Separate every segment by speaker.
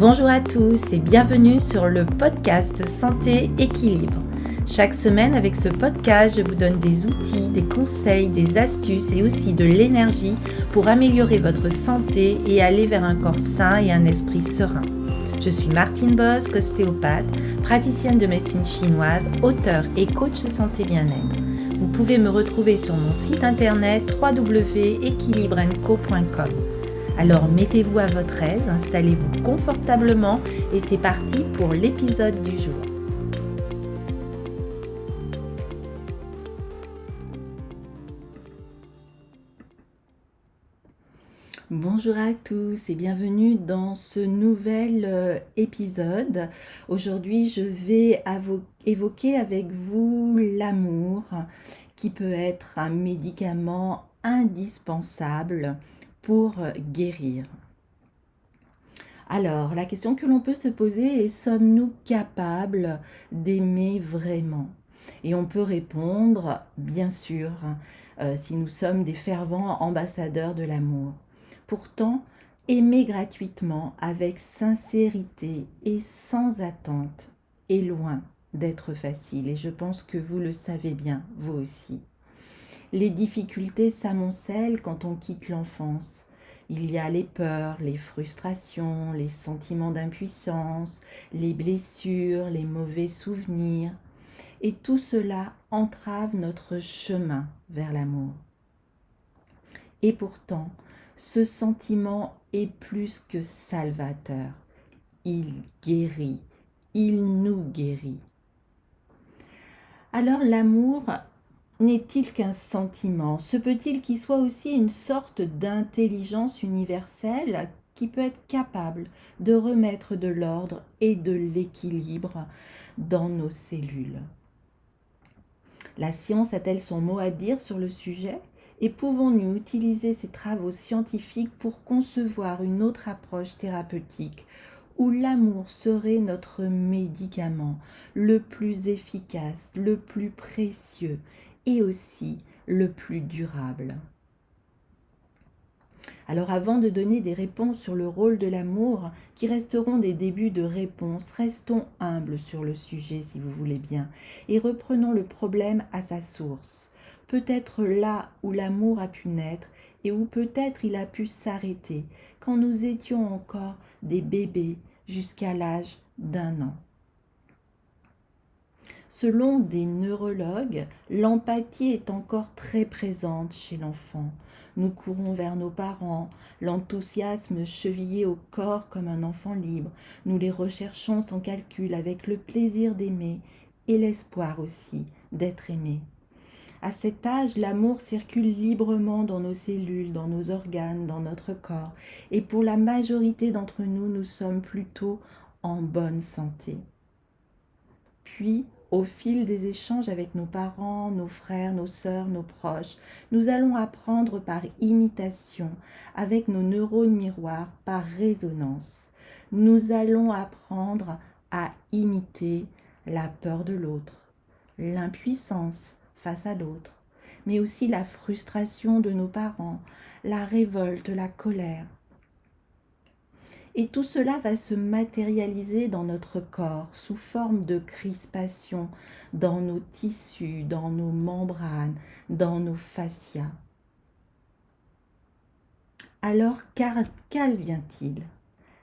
Speaker 1: Bonjour à tous et bienvenue sur le podcast Santé Équilibre. Chaque semaine avec ce podcast, je vous donne des outils, des conseils, des astuces et aussi de l'énergie pour améliorer votre santé et aller vers un corps sain et un esprit serein. Je suis Martine Bosc, ostéopathe, praticienne de médecine chinoise, auteure et coach santé bien-être. Vous pouvez me retrouver sur mon site internet www.equilibrenco.com. Alors mettez-vous à votre aise, installez-vous confortablement et c'est parti pour l'épisode du jour. Bonjour à tous et bienvenue dans ce nouvel épisode. Aujourd'hui, je vais évoquer avec vous l'amour qui peut être un médicament indispensable pour guérir. Alors, la question que l'on peut se poser est: sommes-nous capables d'aimer vraiment? Et on peut répondre, bien sûr, si nous sommes des fervents ambassadeurs de l'amour. Pourtant, aimer gratuitement, avec sincérité et sans attente, est loin d'être facile. Et je pense que vous le savez bien, vous aussi. Les difficultés s'amoncellent quand on quitte l'enfance. Il y a les peurs, les frustrations, les sentiments d'impuissance, les blessures, les mauvais souvenirs. Et tout cela entrave notre chemin vers l'amour. Et pourtant, ce sentiment est plus que salvateur. Il guérit, il nous guérit. Alors l'amour n'est-il qu'un sentiment? Se peut-il qu'il soit aussi une sorte d'intelligence universelle qui peut être capable de remettre de l'ordre et de l'équilibre dans nos cellules? La science a-t-elle son mot à dire sur le sujet? Et pouvons-nous utiliser ces travaux scientifiques pour concevoir une autre approche thérapeutique où l'amour serait notre médicament le plus efficace, le plus précieux et aussi le plus durable? Alors avant de donner des réponses sur le rôle de l'amour, qui resteront des débuts de réponses, restons humbles sur le sujet si vous voulez bien, et reprenons le problème à sa source. Peut-être là où l'amour a pu naître et où peut-être il a pu s'arrêter, quand nous étions encore des bébés jusqu'à l'âge d'1 an. Selon des neurologues, l'empathie est encore très présente chez l'enfant. Nous courons vers nos parents, l'enthousiasme chevillé au corps comme un enfant libre. Nous les recherchons sans calcul avec le plaisir d'aimer et l'espoir aussi d'être aimé. À cet âge, l'amour circule librement dans nos cellules, dans nos organes, dans notre corps. Et pour la majorité d'entre nous, nous sommes plutôt en bonne santé. Puis, au fil des échanges avec nos parents, nos frères, nos sœurs, nos proches, nous allons apprendre par imitation, avec nos neurones miroirs, par résonance. Nous allons apprendre à imiter la peur de l'autre, l'impuissance face à l'autre, mais aussi la frustration de nos parents, la révolte, la colère. Et tout cela va se matérialiser dans notre corps sous forme de crispation, dans nos tissus, dans nos membranes, dans nos fascias. Alors, qu'advient-il?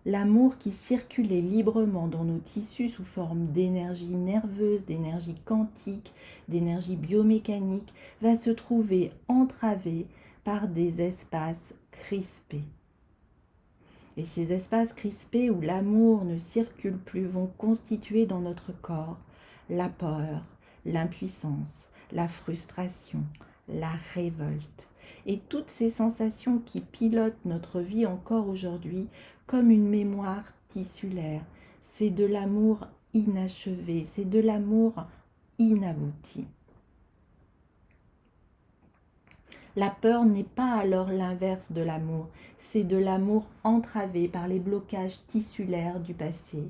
Speaker 1: L'amour qui circulait librement dans nos tissus sous forme d'énergie nerveuse, d'énergie quantique, d'énergie biomécanique, va se trouver entravé par des espaces crispés. Et ces espaces crispés où l'amour ne circule plus vont constituer dans notre corps la peur, l'impuissance, la frustration, la révolte. Et toutes ces sensations qui pilotent notre vie encore aujourd'hui comme une mémoire tissulaire. C'est de l'amour inachevé, c'est de l'amour inabouti. La peur n'est pas alors l'inverse de l'amour, c'est de l'amour entravé par les blocages tissulaires du passé.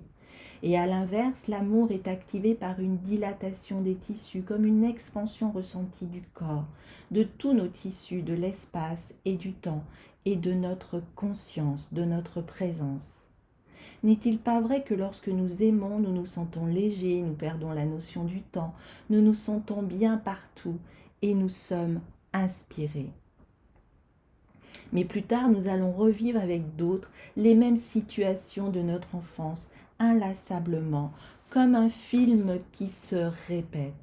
Speaker 1: Et à l'inverse, l'amour est activé par une dilatation des tissus, comme une expansion ressentie du corps, de tous nos tissus, de l'espace et du temps, et de notre conscience, de notre présence. N'est-il pas vrai que lorsque nous aimons, nous nous sentons légers, nous perdons la notion du temps, nous nous sentons bien partout et nous sommes inspirés? Mais plus tard, nous allons revivre avec d'autres les mêmes situations de notre enfance, inlassablement, comme un film qui se répète.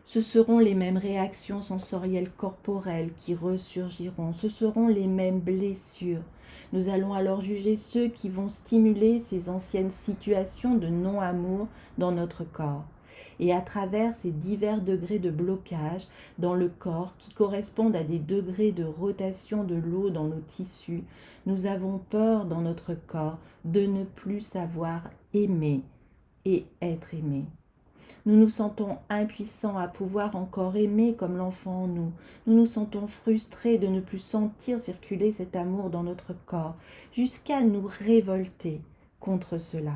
Speaker 1: Ce seront les mêmes réactions sensorielles corporelles qui ressurgiront, ce seront les mêmes blessures. Nous allons alors juger ceux qui vont stimuler ces anciennes situations de non-amour dans notre corps. Et à travers ces divers degrés de blocage dans le corps qui correspondent à des degrés de rotation de l'eau dans nos tissus, nous avons peur dans notre corps de ne plus savoir aimer et être aimé. Nous nous sentons impuissants à pouvoir encore aimer comme l'enfant en nous. Nous nous sentons frustrés de ne plus sentir circuler cet amour dans notre corps, jusqu'à nous révolter contre cela.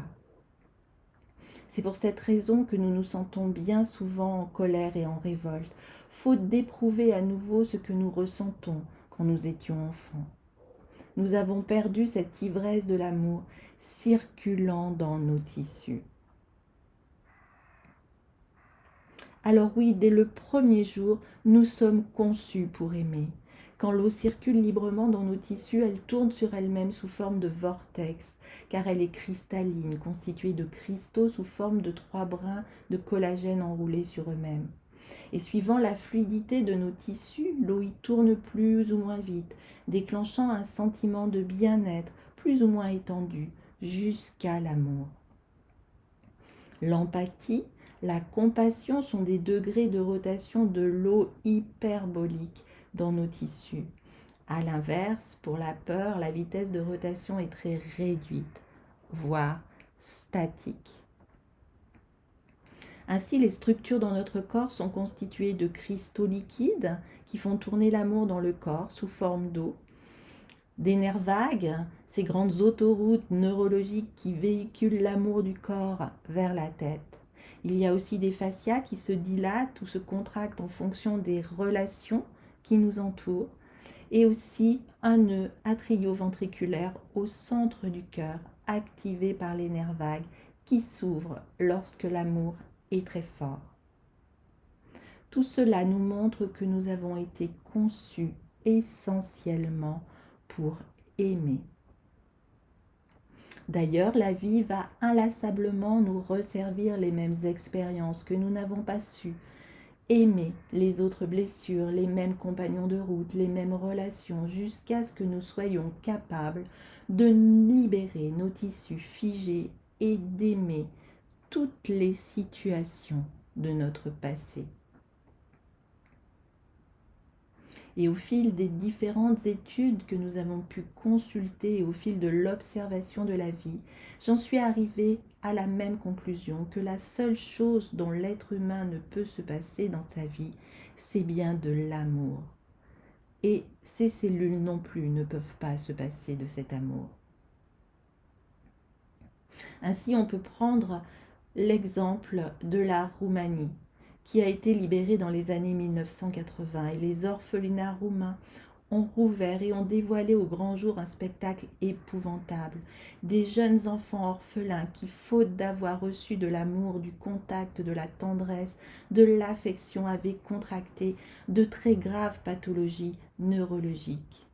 Speaker 1: C'est pour cette raison que nous nous sentons bien souvent en colère et en révolte, faute d'éprouver à nouveau ce que nous ressentons quand nous étions enfants. Nous avons perdu cette ivresse de l'amour circulant dans nos tissus. Alors oui, dès le premier jour, nous sommes conçus pour aimer. Quand l'eau circule librement dans nos tissus, elle tourne sur elle-même sous forme de vortex, car elle est cristalline, constituée de cristaux sous forme de 3 brins de collagène enroulés sur eux-mêmes. Et suivant la fluidité de nos tissus, l'eau y tourne plus ou moins vite, déclenchant un sentiment de bien-être plus ou moins étendu, jusqu'à l'amour. L'empathie, la compassion sont des degrés de rotation de l'eau hyperbolique dans nos tissus. À l'inverse, pour la peur, la vitesse de rotation est très réduite, voire statique. Ainsi, les structures dans notre corps sont constituées de cristaux liquides qui font tourner l'amour dans le corps sous forme d'eau, des nerfs vagues, ces grandes autoroutes neurologiques qui véhiculent l'amour du corps vers la tête. Il y a aussi des fascias qui se dilatent ou se contractent en fonction des relations qui nous entourent, et aussi un nœud atrioventriculaire au centre du cœur, activé par les nerfs vagues qui s'ouvrent lorsque l'amour est très fort. Tout cela nous montre que nous avons été conçus essentiellement pour aimer. D'ailleurs, la vie va inlassablement nous resservir les mêmes expériences que nous n'avons pas su aimer, les autres blessures, les mêmes compagnons de route, les mêmes relations, jusqu'à ce que nous soyons capables de libérer nos tissus figés et d'aimer toutes les situations de notre passé. Et au fil des différentes études que nous avons pu consulter et au fil de l'observation de la vie, j'en suis arrivée à la même conclusion que la seule chose dont l'être humain ne peut se passer dans sa vie, c'est bien de l'amour. Et ces cellules non plus ne peuvent pas se passer de cet amour. Ainsi, on peut prendre l'exemple de la Roumanie, qui a été libérée dans les années 1980, et les orphelinats roumains ont rouvert et ont dévoilé au grand jour un spectacle épouvantable. Des jeunes enfants orphelins qui, faute d'avoir reçu de l'amour, du contact, de la tendresse, de l'affection, avaient contracté de très graves pathologies neurologiques.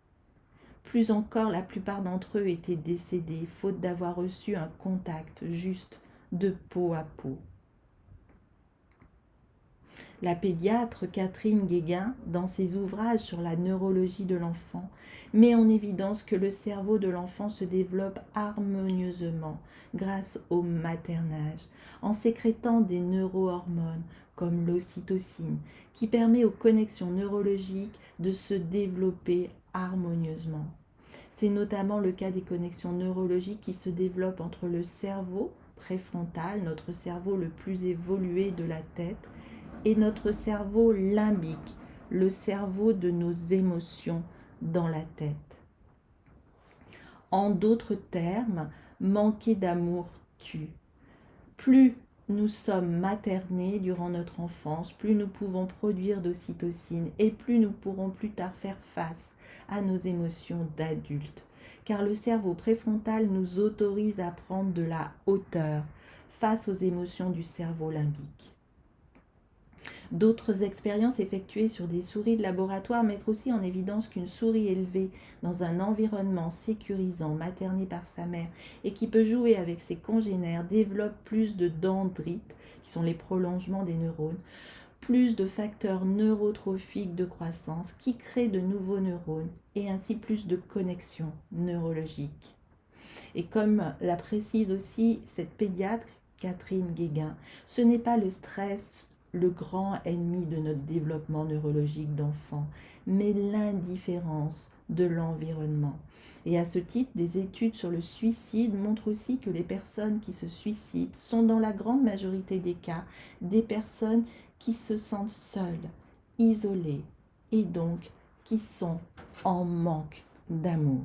Speaker 1: Plus encore, la plupart d'entre eux étaient décédés, faute d'avoir reçu un contact juste de peau à peau. La pédiatre Catherine Guéguin, dans ses ouvrages sur la neurologie de l'enfant, met en évidence que le cerveau de l'enfant se développe harmonieusement grâce au maternage, en sécrétant des neurohormones comme l'ocytocine, qui permet aux connexions neurologiques de se développer harmonieusement. C'est notamment le cas des connexions neurologiques qui se développent entre le cerveau préfrontal, notre cerveau le plus évolué de la tête, et notre cerveau limbique, le cerveau de nos émotions dans la tête. En d'autres termes, manquer d'amour tue. Plus nous sommes maternés durant notre enfance, plus nous pouvons produire d'ocytocine et plus nous pourrons plus tard faire face à nos émotions d'adultes. car le cerveau préfrontal nous autorise à prendre de la hauteur face aux émotions du cerveau limbique. D'autres expériences effectuées sur des souris de laboratoire mettent aussi en évidence qu'une souris élevée dans un environnement sécurisant, maternée par sa mère et qui peut jouer avec ses congénères développe plus de dendrites, qui sont les prolongements des neurones, plus de facteurs neurotrophiques de croissance qui créent de nouveaux neurones et ainsi plus de connexions neurologiques. Et comme la précise aussi cette pédiatre, Catherine Guéguin, ce n'est pas le stress le grand ennemi de notre développement neurologique d'enfant, mais l'indifférence de l'environnement. Et à ce titre, des études sur le suicide montrent aussi que les personnes qui se suicident sont dans la grande majorité des cas des personnes qui se sentent seules, isolées et donc qui sont en manque d'amour.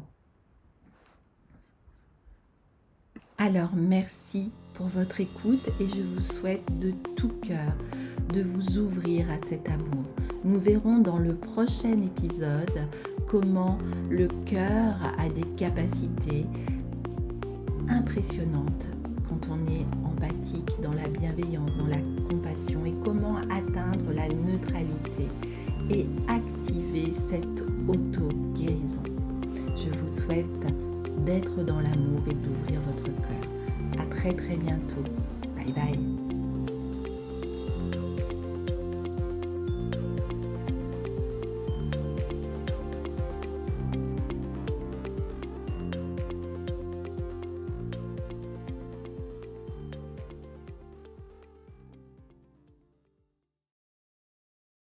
Speaker 1: Alors merci pour votre écoute et je vous souhaite de tout cœur de vous ouvrir à cet amour. Nous verrons dans le prochain épisode comment le cœur a des capacités impressionnantes quand on est empathique, dans la bienveillance, dans la compassion et comment atteindre la neutralité et activer cette auto-guérison. Je vous souhaite d'être dans l'amour et d'ouvrir votre cœur. À très très bientôt. Bye bye.